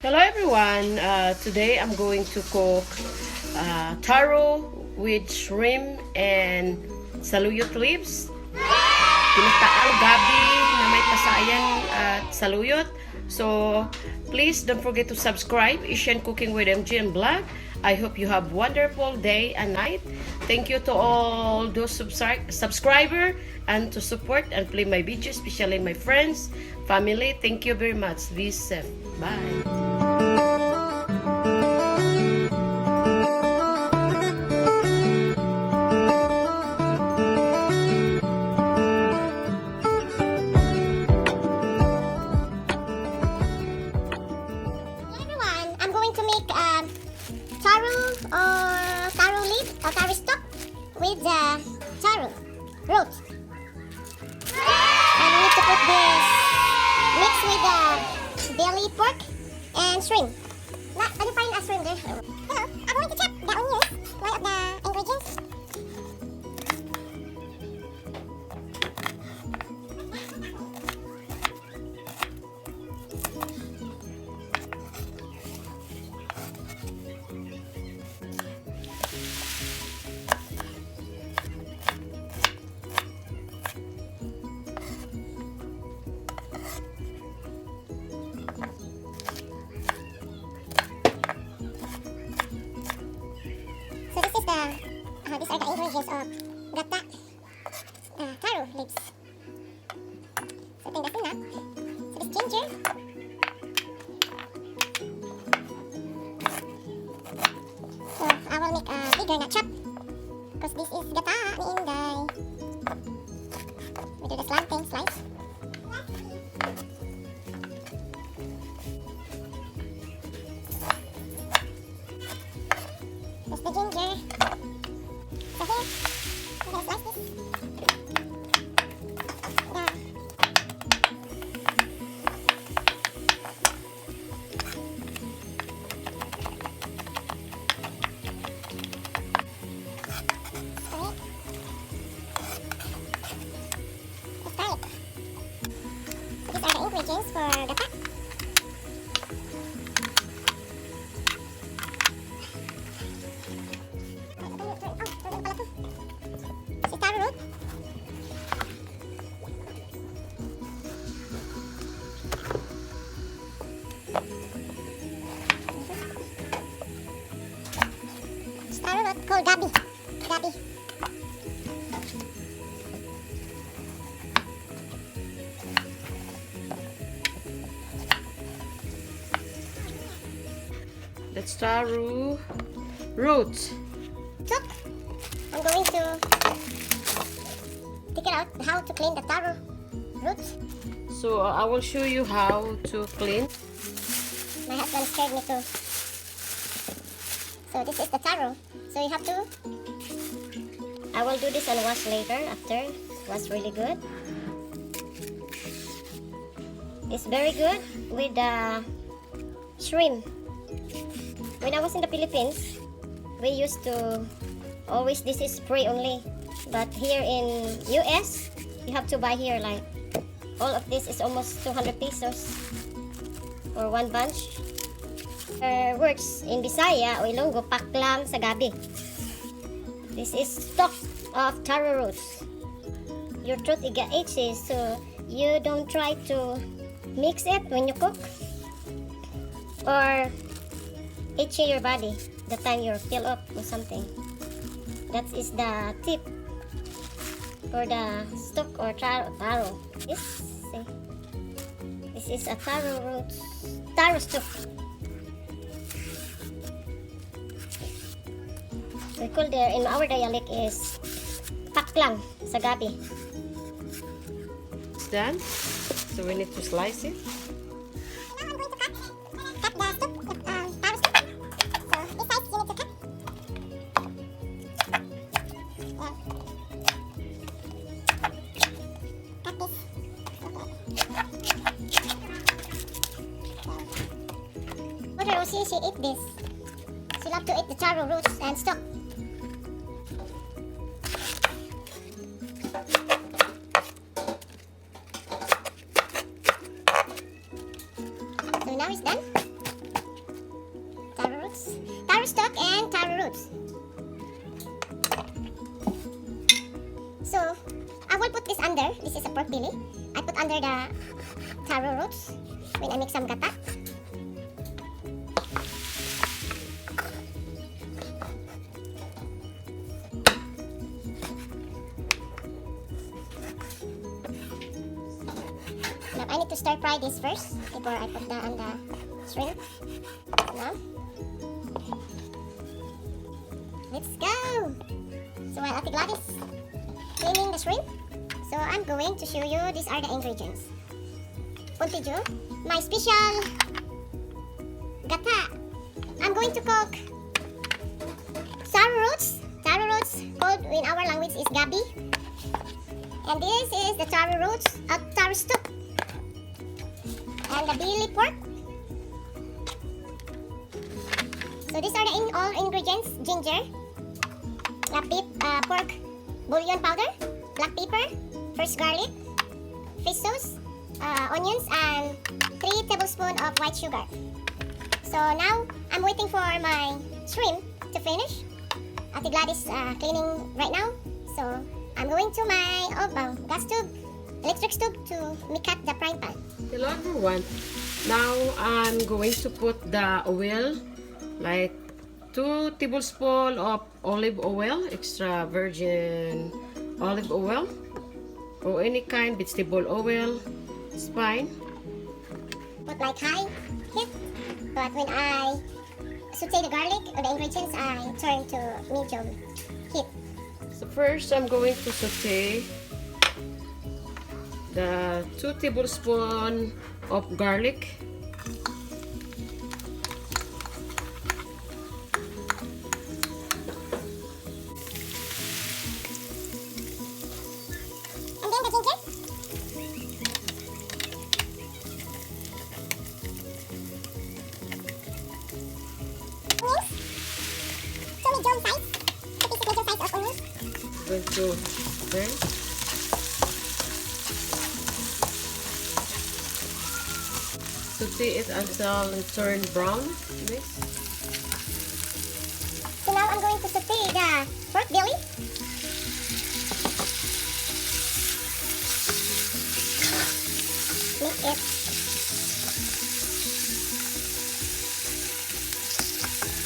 Hello everyone, today I'm going to cook taro with shrimp and saluyot leaves. Ginataan gabi na may pasayan at saluyot. So please don't forget to subscribe, Asian Cooking with MG and Blog. I hope you have wonderful day and night. Thank you to all those subscribers and to support and play my videos, especially my friends, family. Thank you very much. Be safe. Bye. Taro leaf or taro stock with taro root. And we need to put this mix with belly pork and shrimp. Can you find a shrimp there? Hello, I'm going to chop the onions, one of the ingredients. These are the ingredients of gata taro leaves. So I think that's enough. So this ginger. So I will make a bigger na chop because this is gata ni Inday. We do the slanting slice. That's the ginger. So here, I'm going to slice this. Yeah. Let's try it. So these are the ingredients for gata. Called Gabi. Gabi. That's taro roots. So, I'm going to figure out how to clean the taro roots. So I will show you how to clean. My husband scared me too. So this is the taro. So you have to. I will do this and wash later after. Was really good. It's very good with the shrimp. When I was in the Philippines, we used to always this is free only. But here in US, you have to buy here like all of this is almost 200 pesos for one bunch. Words in Bisaya o Ilonggo, paklang sa gabi. This is stock of taro roots. Your throat it get itchy, so you don't try to mix it when you cook or itchy your body the time you're fill up or something. That is the tip for the stock or taro. This is a taro stock. We call there in our dialect is paklang sa gabi. It's done. So we need to slice it. Now I'm going to cut the stock, taro stock. So this size you need to cut. Yeah. Cut this. Okay. Mother Rosie, she eat this. She love to eat the taro roots and stock. So now it's done. taro stock and taro roots. So, I will put this under. This is a pork belly. I put under the taro roots when I make some gata. Now, I need to stir fry this first before I put on the shrimp. Now, let's go! So while Ate Gladys cleaning the shrimp, so I'm going to show you these are the ingredients. Puntijo, my special gata. I'm going to cook taro roots. Taro roots called in our language is Gabi. And this is the taro roots, taro stock. And the belly pork. So these are the all ingredients: ginger, beef, pork bouillon powder, black pepper, fresh garlic, fish sauce, onions, and 3 tablespoons of white sugar. So now I'm waiting for my shrimp to finish. Ate Gladys cleaning right now. So I'm going to my gas stove, electric stove to make up the frying pan. Hello everyone. Now I'm going to put the oil, like 2 tablespoons of olive oil, extra virgin olive oil, or any kind vegetable oil. It's fine. Put like high heat, but when I saute the garlic or the ingredients, I turn to medium heat. So first I'm going to saute the 2 tablespoons of garlic. And then the ginger. Onions. 2 medium size. 2 pieces medium size of onions. Going to burn. Saute it until it turn brown. Mix. So now I'm going to saute the pork belly. Mix it.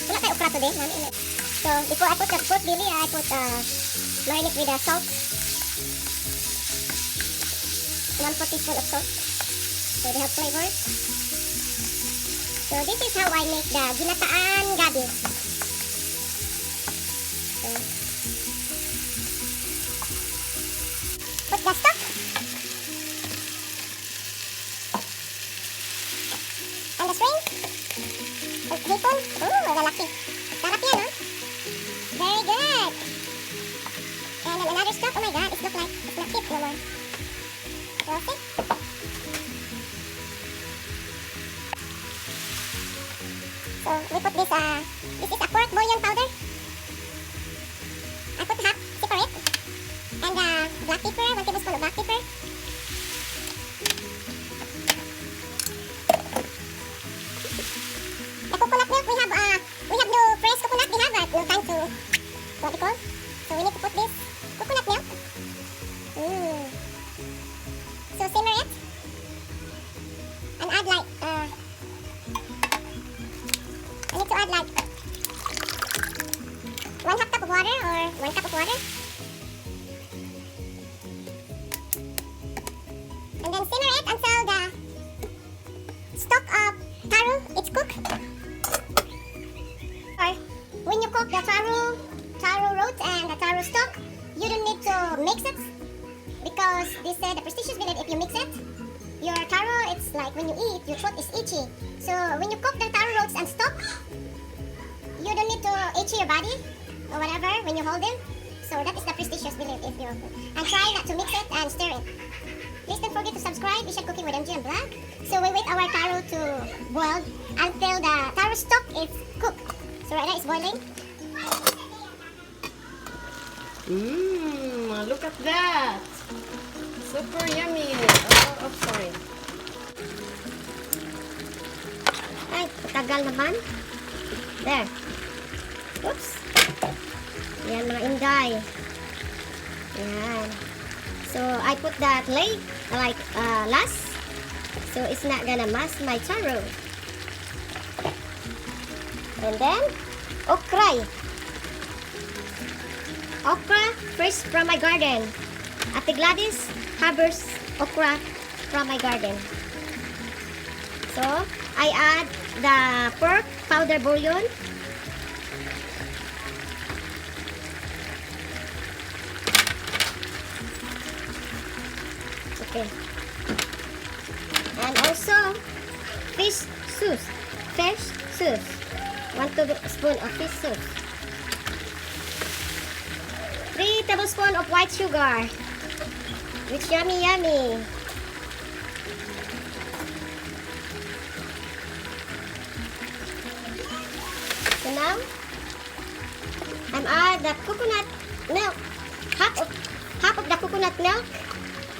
Wala tayo okra today. So before I put the pork belly, I put marinate with the salt. 1/4 teaspoon of salt. So they have flavors. So this is how I make the Ginataan Gabi. So, put the stock. And the shrimp. And hipon. Oh, lalaki. Sarap yan, huh? Very good. And then another stock. Oh my god, it's not fit no more. Okay. So we put this is a pork bouillon powder. I put half separate. And black pepper, 1 tablespoon of black pepper. The coconut milk we have no fresh coconut, we have no time to what you call. So we need to put this coconut milk. So simmer it. And add like I need to add like 1/2 cup of water or 1 cup of water. And then simmer it until the stock of taro is cooked. Or when you cook the taro root and the taro stock, you don't need to mix it because they say the prestigious believe if you mix it, your taro, it's like when you eat, your throat is itchy. So when you cook the taro roots and stock, you don't need to itchy your body or whatever when you hold them. So that is the prestigious belief if you and try not to mix it and stir it. Please don't forget to subscribe. Isha Cooking with MG and Vlog. So we wait our taro to boil until the taro stock is cooked. So right now it's boiling. Look at that. Super yummy. Oh, sorry. Ay, tagal naman. There. Oops. Yan mga inday. Yan. So, I put that late, like last. So, it's not gonna mask my taro. And then, okra. Okra, fresh from my garden. Ate Gladys harvests okra from my garden. So, I add the pork powder bouillon. Okay. And also, fish sauce. Fish sauce. 1 tablespoon of fish sauce. 3 tablespoons of white sugar. It's yummy, yummy. So now, I'm add the coconut milk. Half of the coconut milk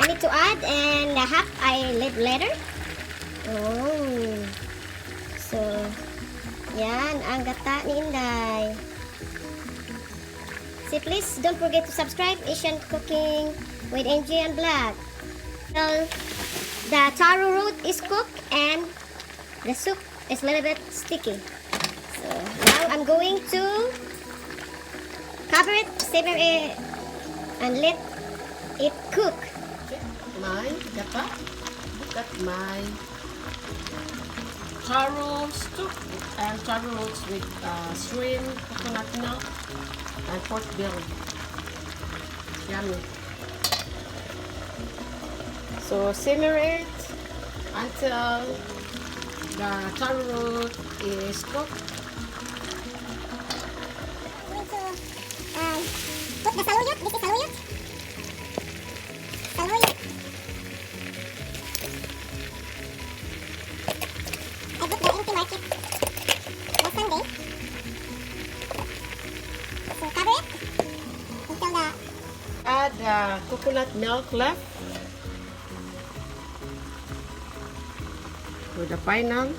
I need to add, and the half I leave later. Oh. So, yan ang gata ni Inday. So please don't forget to subscribe Asian Cooking with NG and Black. Well, the taro root is cooked and the soup is a little bit sticky. So now I'm going to cover it, simmer it, and let it cook. My gata. Look at my taro soup and taro roots with shrimp, coconut milk, and pork belly. Yummy. So simmer it until the taro root is cooked. I'm going to put the saluyot. This is saluyot. Saluyot. I bought the empty market last Sunday. So cover it until the Add coconut milk left with the pineapple.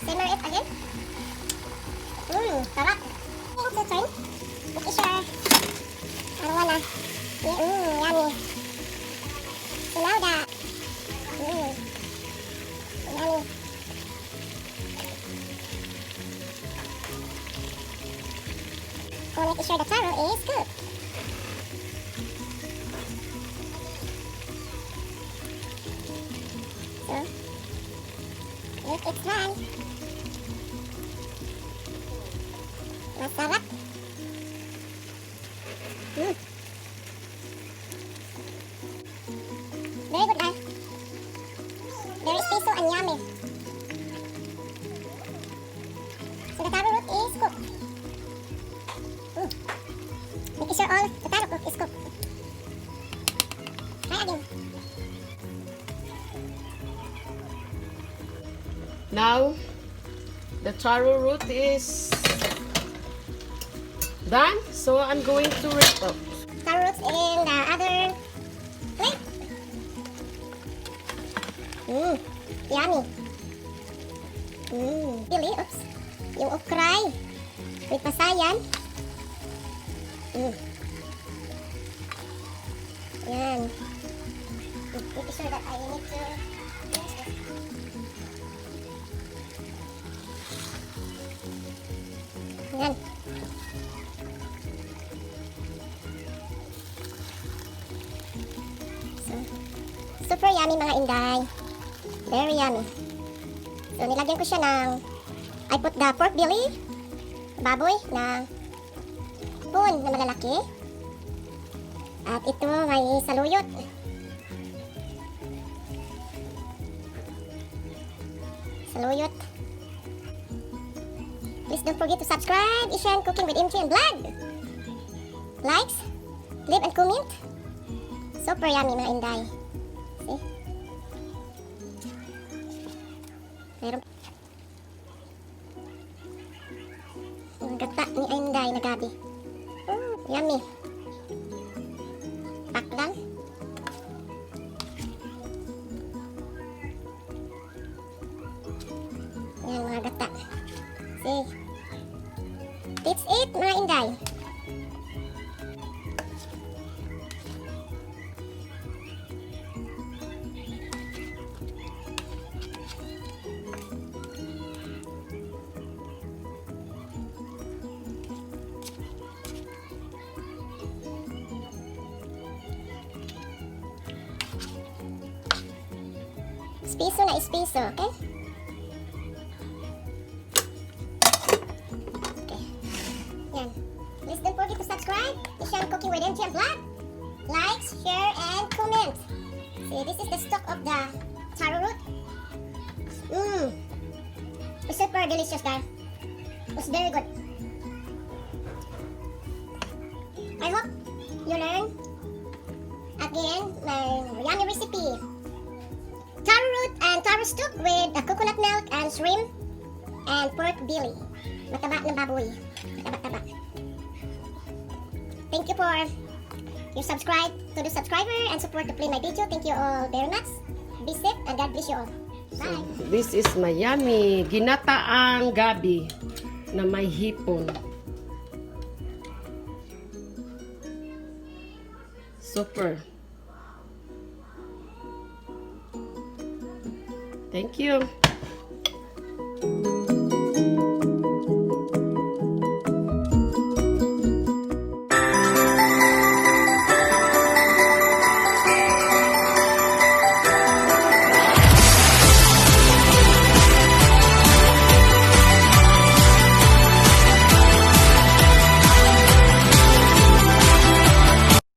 simmer it again. Sarap. To turn. It is your aroma. Yummy. So now the yummy. So make sure the taro is good. So let it run. Masarap. Very good, guys. Very spicy and yummy. So the taro root is cooked. Make sure all the taro root is cooked. Try again. Now the taro root is done, so I'm going to rinse out. Taro roots in the other plate. Yummy. Really, oops. Yung okray with pasayan. Yan. Make sure that I need to rinse this. Yan. So, super yummy mga inday. Very yummy. So, nilagyan ko siya ng I put the pork belly, baboy na spoon na malalaki. At ito may saluyot. Saluyot. Please don't forget to subscribe Asian Cooking with MJ and Vlog. Likes, leave and comment. Super yummy mga inday. See? Meron yung gata ni inday na Gabi. Yummy. Pakdan. Yan mga gata. See? Let's eat, mga Inday. Espiso na espiso, okay? Okay. Yan. Please don't forget to subscribe to Sean Cooking with MG and Vlog. Like, share, and comment. See, this is the stock of the taro root. It's super delicious, guys. It's very good. I hope you learn again my yummy recipe. Taro root and taro stock with coconut milk and shrimp and pork belly. Mataba ng baboy. Mataba-taba. Thank you for your subscribe to the subscriber and support to play my video. Thank you all very much. Be safe and God bless you all. Bye. So, this is my yummy ginataang gabi na may hipon. Super. Thank you.